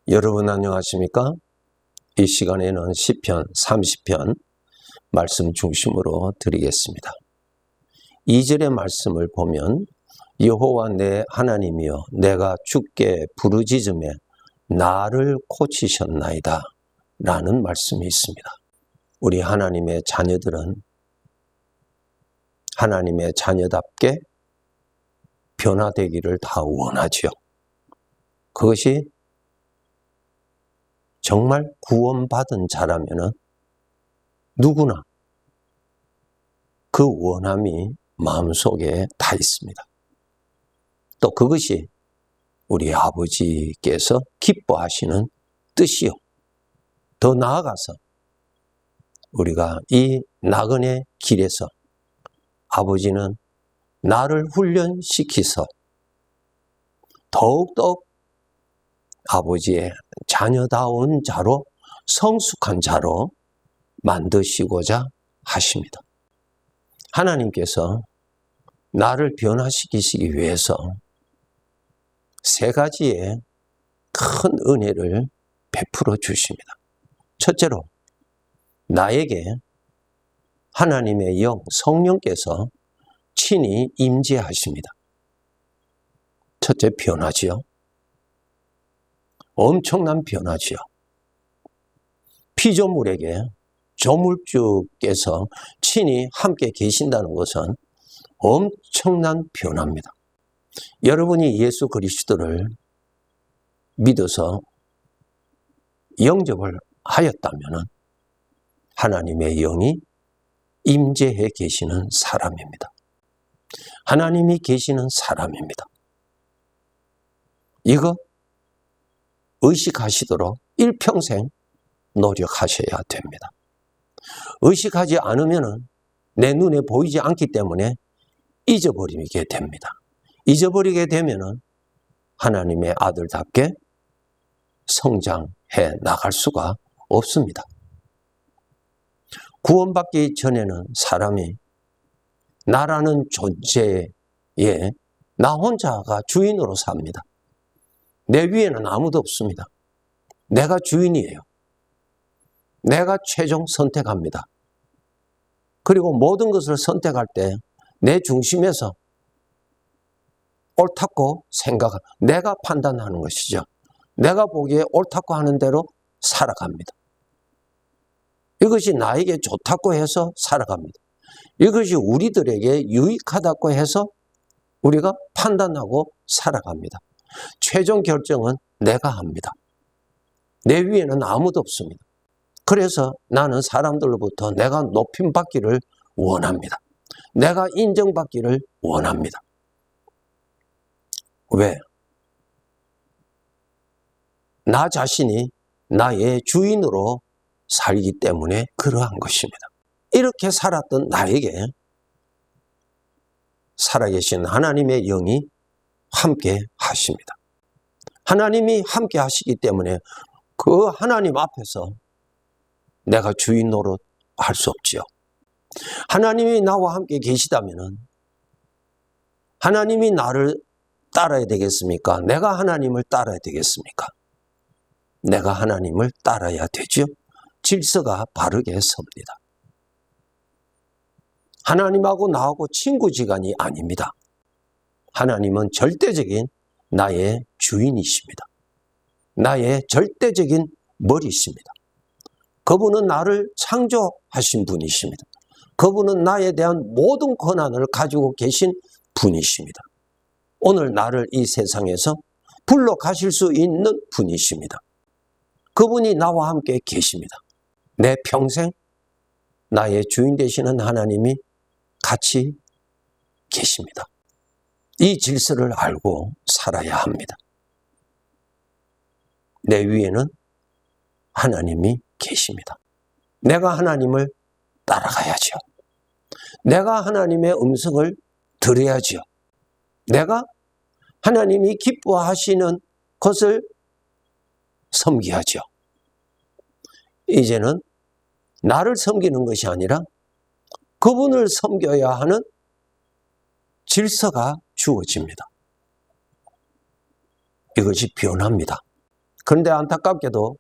여러분 안녕하십니까? 이 시간에는 시편 30편 말씀 중심으로 드리겠습니다. 2절의 말씀을 보면 여호와 내 하나님이여 내가 주께 부르짖음에 나를 고치셨나이다 라는 말씀이 있습니다. 우리 하나님의 자녀들은 하나님의 자녀답게 변화되기를 다 원하지요. 그것이 정말 구원받은 자라면 누구나 그 원함이 마음속에 다 있습니다. 또 그것이 우리 아버지께서 기뻐하시는 뜻이요. 더 나아가서 우리가 이 나그네 길에서 아버지는 나를 훈련시키서 더욱더 아버지의 자녀다운 자로 성숙한 자로 만드시고자 하십니다. 하나님께서 나를 변화시키시기 위해서 세 가지의 큰 은혜를 베풀어 주십니다. 첫째로 나에게 하나님의 영 성령께서 친히 임재하십니다. 첫째 변화지요. 엄청난 변화지요. 피조물에게 조물주께서 친히 함께 계신다는 것은 엄청난 변화입니다. 여러분이 예수 그리스도를 믿어서 영접을 하였다면 하나님의 영이 임재해 계시는 사람입니다. 하나님이 계시는 사람입니다. 이거 의식하시도록 일평생 노력하셔야 됩니다. 의식하지 않으면 내 눈에 보이지 않기 때문에 잊어버리게 됩니다. 잊어버리게 되면 하나님의 아들답게 성장해 나갈 수가 없습니다. 구원받기 전에는 사람이 나라는 존재에 나 혼자가 주인으로 삽니다. 내 위에는 아무도 없습니다. 내가 주인이에요. 내가 최종 선택합니다. 그리고 모든 것을 선택할 때 내 중심에서 옳다고 내가 판단하는 것이죠. 내가 보기에 옳다고 하는 대로 살아갑니다. 이것이 나에게 좋다고 해서 살아갑니다. 이것이 우리들에게 유익하다고 해서 우리가 판단하고 살아갑니다. 최종 결정은 내가 합니다. 내 위에는 아무도 없습니다. 그래서 나는 사람들로부터 내가 높임받기를 원합니다. 내가 인정받기를 원합니다. 왜? 나 자신이 나의 주인으로 살기 때문에 그러한 것입니다. 이렇게 살았던 나에게 살아계신 하나님의 영이 함께 하십니다. 하나님이 함께 하시기 때문에 그 하나님 앞에서 내가 주인 노릇 할 수 없지요. 하나님이 나와 함께 계시다면 하나님이 나를 따라야 되겠습니까? 내가 하나님을 따라야 되겠습니까? 내가 하나님을 따라야 되죠. 질서가 바르게 섭니다. 하나님하고 나하고 친구지간이 아닙니다. 하나님은 절대적인 나의 주인이십니다. 나의 절대적인 머리십니다. 그분은 나를 창조하신 분이십니다. 그분은 나에 대한 모든 권한을 가지고 계신 분이십니다. 오늘 나를 이 세상에서 불러 가실 수 있는 분이십니다. 그분이 나와 함께 계십니다. 내 평생 나의 주인 되시는 하나님이 같이 계십니다. 이 질서를 알고 살아야 합니다. 내 위에는 하나님이 계십니다. 내가 하나님을 따라가야죠. 내가 하나님의 음성을 들어야죠. 내가 하나님이 기뻐하시는 것을 섬겨야죠. 이제는 나를 섬기는 것이 아니라 그분을 섬겨야 하는 질서가 주어집니다. 이것이 변화입니다. 그런데 안타깝게도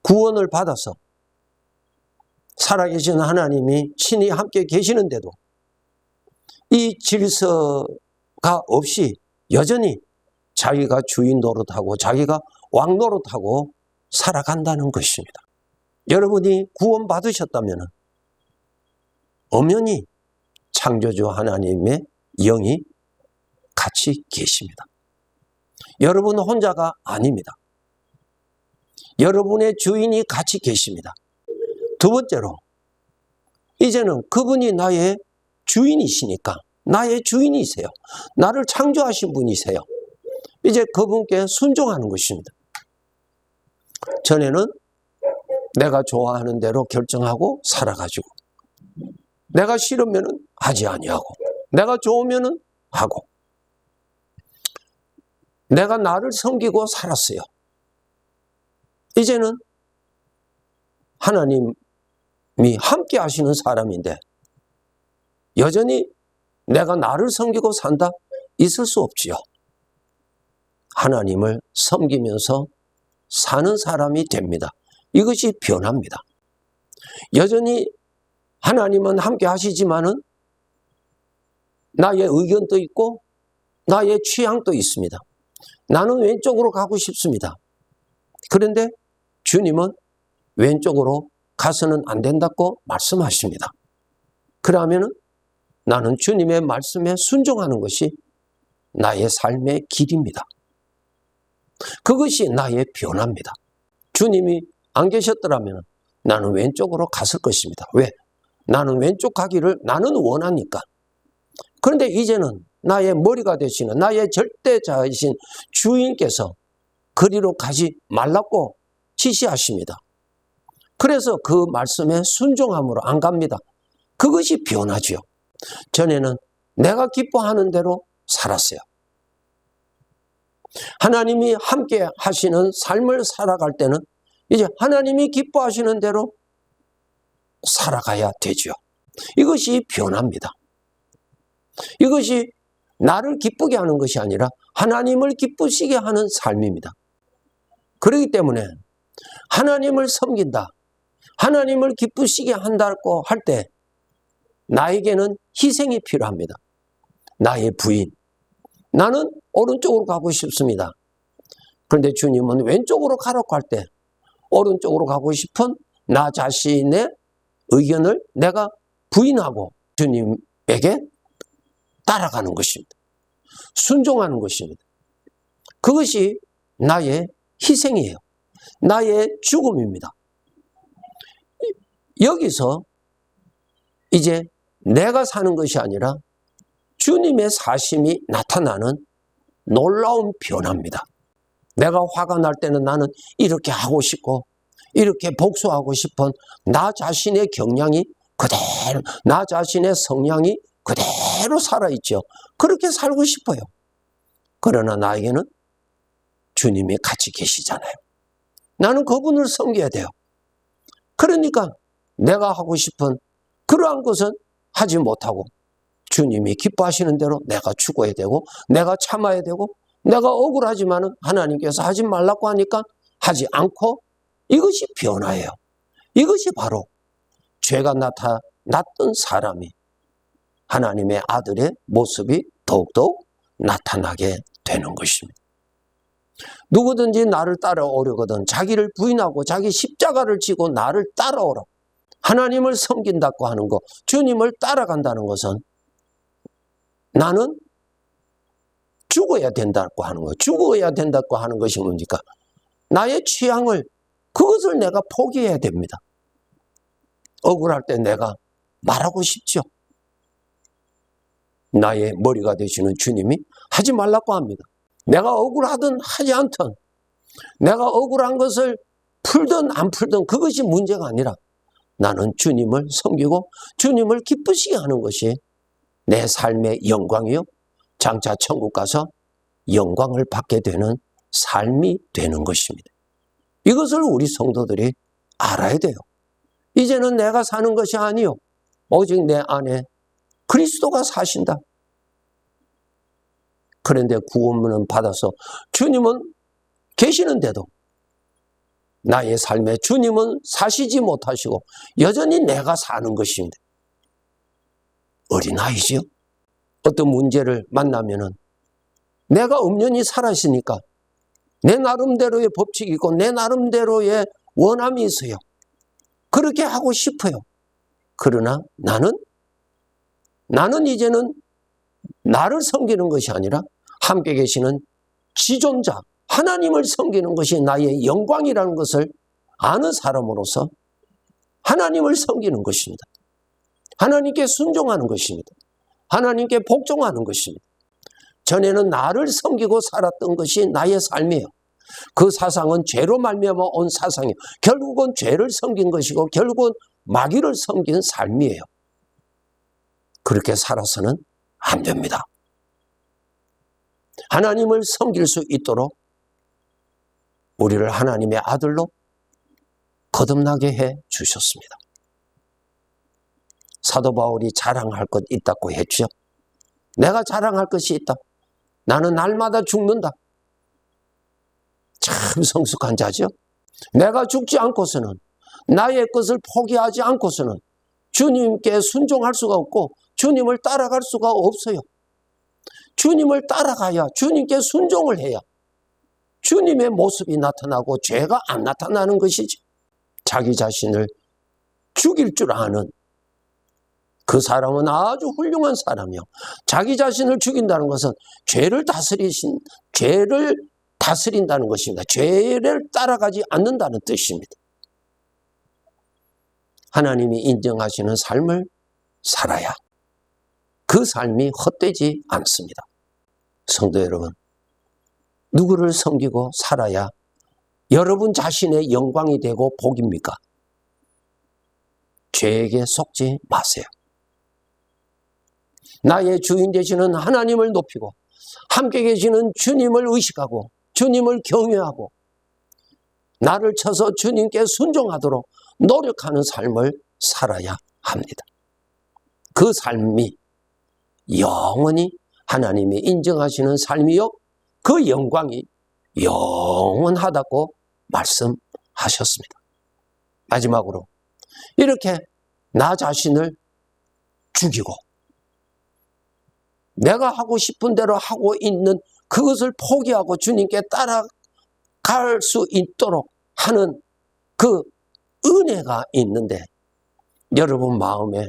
구원을 받아서 살아계신 하나님이 친히 함께 계시는데도 이 질서가 없이 여전히 자기가 주인 노릇하고 자기가 왕 노릇하고 살아간다는 것입니다. 여러분이 구원 받으셨다면 엄연히 창조주 하나님의 영이 같이 계십니다. 여러분 혼자가 아닙니다. 여러분의 주인이 같이 계십니다. 두 번째로, 이제는 그분이 나의 주인이시니까 나의 주인이세요. 나를 창조하신 분이세요. 이제 그분께 순종하는 것입니다. 전에는 내가 좋아하는 대로 결정하고 살아가지고, 내가 싫으면 하지 아니하고, 내가 좋으면 하고, 내가 나를 섬기고 살았어요. 이제는 하나님이 함께 하시는 사람인데 여전히 내가 나를 섬기고 산다? 있을 수 없지요. 하나님을 섬기면서 사는 사람이 됩니다. 이것이 변화입니다. 여전히 하나님은 함께 하시지만은 나의 의견도 있고 나의 취향도 있습니다. 나는 왼쪽으로 가고 싶습니다. 그런데 주님은 왼쪽으로 가서는 안 된다고 말씀하십니다. 그러면 나는 주님의 말씀에 순종하는 것이 나의 삶의 길입니다. 그것이 나의 변화입니다. 주님이 안 계셨더라면 나는 왼쪽으로 갔을 것입니다. 왜? 나는 왼쪽 가기를 나는 원하니까. 그런데 이제는 나의 머리가 되시는 나의 절대자이신 주인께서 그리로 가지 말라고 지시하십니다. 그래서 그 말씀에 순종함으로 안 갑니다. 그것이 변화지요. 전에는 내가 기뻐하는 대로 살았어요. 하나님이 함께 하시는 삶을 살아갈 때는 이제 하나님이 기뻐하시는 대로 살아가야 되죠. 이것이 변화입니다. 이것이 나를 기쁘게 하는 것이 아니라 하나님을 기쁘시게 하는 삶입니다. 그렇기 때문에 하나님을 섬긴다, 하나님을 기쁘시게 한다고 할 때 나에게는 희생이 필요합니다. 나의 부인, 나는 오른쪽으로 가고 싶습니다. 그런데 주님은 왼쪽으로 가라고 할 때 오른쪽으로 가고 싶은 나 자신의 의견을 내가 부인하고 주님에게 따라가는 것입니다. 순종하는 것입니다. 그것이 나의 희생이에요. 나의 죽음입니다. 여기서 이제 내가 사는 것이 아니라 주님의 사심이 나타나는 놀라운 변화입니다. 내가 화가 날 때는 나는 이렇게 하고 싶고 이렇게 복수하고 싶은 나 자신의 경향이 그대로, 나 자신의 성향이 그대로 살아있죠. 그렇게 살고 싶어요. 그러나 나에게는 주님이 같이 계시잖아요. 나는 그분을 섬겨야 돼요. 그러니까 내가 하고 싶은 그러한 것은 하지 못하고 주님이 기뻐하시는 대로 내가 죽어야 되고 내가 참아야 되고 내가 억울하지만은 하나님께서 하지 말라고 하니까 하지 않고, 이것이 변화예요. 이것이 바로 죄가 나타났던 사람이 하나님의 아들의 모습이 더욱더욱 나타나게 되는 것입니다. 누구든지 나를 따라오려거든 자기를 부인하고 자기 십자가를 지고 나를 따라오라. 하나님을 섬긴다고 하는 것, 주님을 따라간다는 것은 나는 죽어야 된다고 하는 것, 죽어야 된다고 하는 것이 뭡니까? 나의 취향을, 그것을 내가 포기해야 됩니다. 억울할 때 내가 말하고 싶죠. 나의 머리가 되시는 주님이 하지 말라고 합니다. 내가 억울하든 하지 않든, 내가 억울한 것을 풀든 안 풀든 그것이 문제가 아니라 나는 주님을 섬기고 주님을 기쁘시게 하는 것이 내 삶의 영광이요, 장차 천국 가서 영광을 받게 되는 삶이 되는 것입니다. 이것을 우리 성도들이 알아야 돼요. 이제는 내가 사는 것이 아니요 오직 내 안에 그리스도가 사신다. 그런데 구원문은 받아서 주님은 계시는데도 나의 삶에 주님은 사시지 못하시고 여전히 내가 사는 것인데 어린아이지요. 어떤 문제를 만나면은 내가 엄연히 살아있으니까 내 나름대로의 법칙이 있고 내 나름대로의 원함이 있어요. 그렇게 하고 싶어요. 그러나 나는 이제는 나를 섬기는 것이 아니라 함께 계시는 지존자 하나님을 섬기는 것이 나의 영광이라는 것을 아는 사람으로서 하나님을 섬기는 것입니다. 하나님께 순종하는 것입니다. 하나님께 복종하는 것입니다. 전에는 나를 섬기고 살았던 것이 나의 삶이에요. 그 사상은 죄로 말미암아 온 사상이에요. 결국은 죄를 섬긴 것이고 결국은 마귀를 섬긴 삶이에요. 그렇게 살아서는 안 됩니다. 하나님을 섬길 수 있도록 우리를 하나님의 아들로 거듭나게 해 주셨습니다. 사도 바울이 자랑할 것 있다고 했죠. 내가 자랑할 것이 있다. 나는 날마다 죽는다. 참 성숙한 자죠. 내가 죽지 않고서는 나의 것을 포기하지 않고서는 주님께 순종할 수가 없고 주님을 따라갈 수가 없어요. 주님을 따라가야 주님께 순종을 해야 주님의 모습이 나타나고 죄가 안 나타나는 것이지. 자기 자신을 죽일 줄 아는 그 사람은 아주 훌륭한 사람이요. 자기 자신을 죽인다는 것은 죄를 다스린다는 것입니다. 죄를 따라가지 않는다는 뜻입니다. 하나님이 인정하시는 삶을 살아야 그 삶이 헛되지 않습니다. 성도 여러분, 누구를 섬기고 살아야 여러분 자신의 영광이 되고 복입니까? 죄에게 속지 마세요. 나의 주인 되시는 하나님을 높이고 함께 계시는 주님을 의식하고 주님을 경외하고 나를 쳐서 주님께 순종하도록 노력하는 삶을 살아야 합니다. 그 삶이 영원히 하나님이 인정하시는 삶이요 그 영광이 영원하다고 말씀하셨습니다. 마지막으로 이렇게 나 자신을 죽이고 내가 하고 싶은 대로 하고 있는 그것을 포기하고 주님께 따라갈 수 있도록 하는 그 은혜가 있는데 여러분 마음에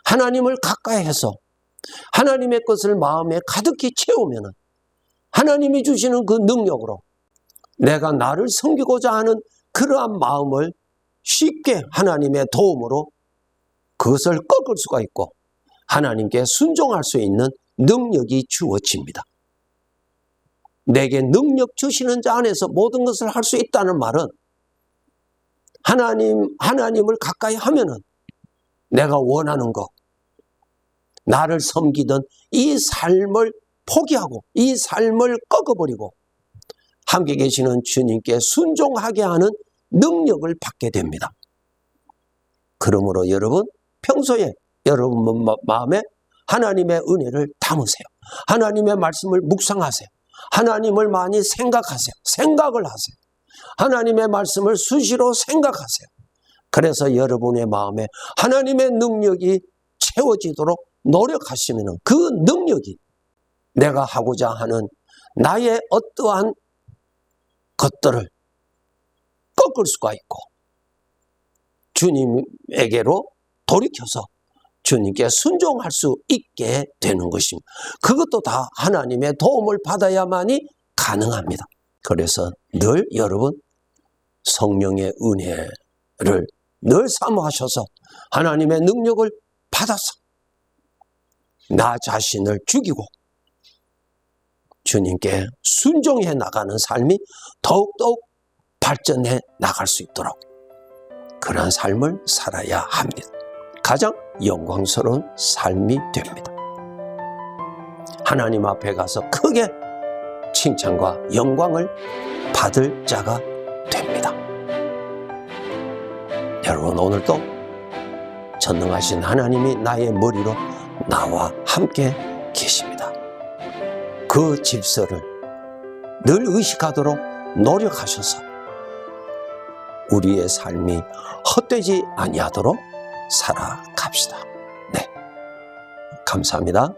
하나님을 가까이 해서 하나님의 것을 마음에 가득히 채우면 하나님이 주시는 그 능력으로 내가 나를 섬기고자 하는 그러한 마음을 쉽게 하나님의 도움으로 그것을 꺾을 수가 있고 하나님께 순종할 수 있는 능력이 주어집니다. 내게 능력 주시는 자 안에서 모든 것을 할 수 있다는 말은 하나님을 가까이 하면은 내가 원하는 것, 나를 섬기던 이 삶을 포기하고 이 삶을 꺾어버리고 함께 계시는 주님께 순종하게 하는 능력을 받게 됩니다. 그러므로 여러분 평소에 여러분 마음에 하나님의 은혜를 담으세요. 하나님의 말씀을 묵상하세요. 하나님을 많이 생각을 하세요. 하나님의 말씀을 수시로 생각하세요. 그래서 여러분의 마음에 하나님의 능력이 채워지도록 노력하시면 그 능력이 내가 하고자 하는 나의 어떠한 것들을 꺾을 수가 있고 주님에게로 돌이켜서 주님께 순종할 수 있게 되는 것입니다. 그것도 다 하나님의 도움을 받아야만이 가능합니다. 그래서 늘 여러분 성령의 은혜를 늘 사모하셔서 하나님의 능력을 받아서 나 자신을 죽이고 주님께 순종해 나가는 삶이 더욱더욱 발전해 나갈 수 있도록 그런 삶을 살아야 합니다. 가장 영광스러운 삶이 됩니다. 하나님 앞에 가서 크게 칭찬과 영광을 받을 자가 됩니다. 여러분 오늘도 전능하신 하나님이 나의 머리로 나와 함께 계십니다. 그 질서를 늘 의식하도록 노력하셔서 우리의 삶이 헛되지 아니하도록 살아갑시다. 네, 감사합니다.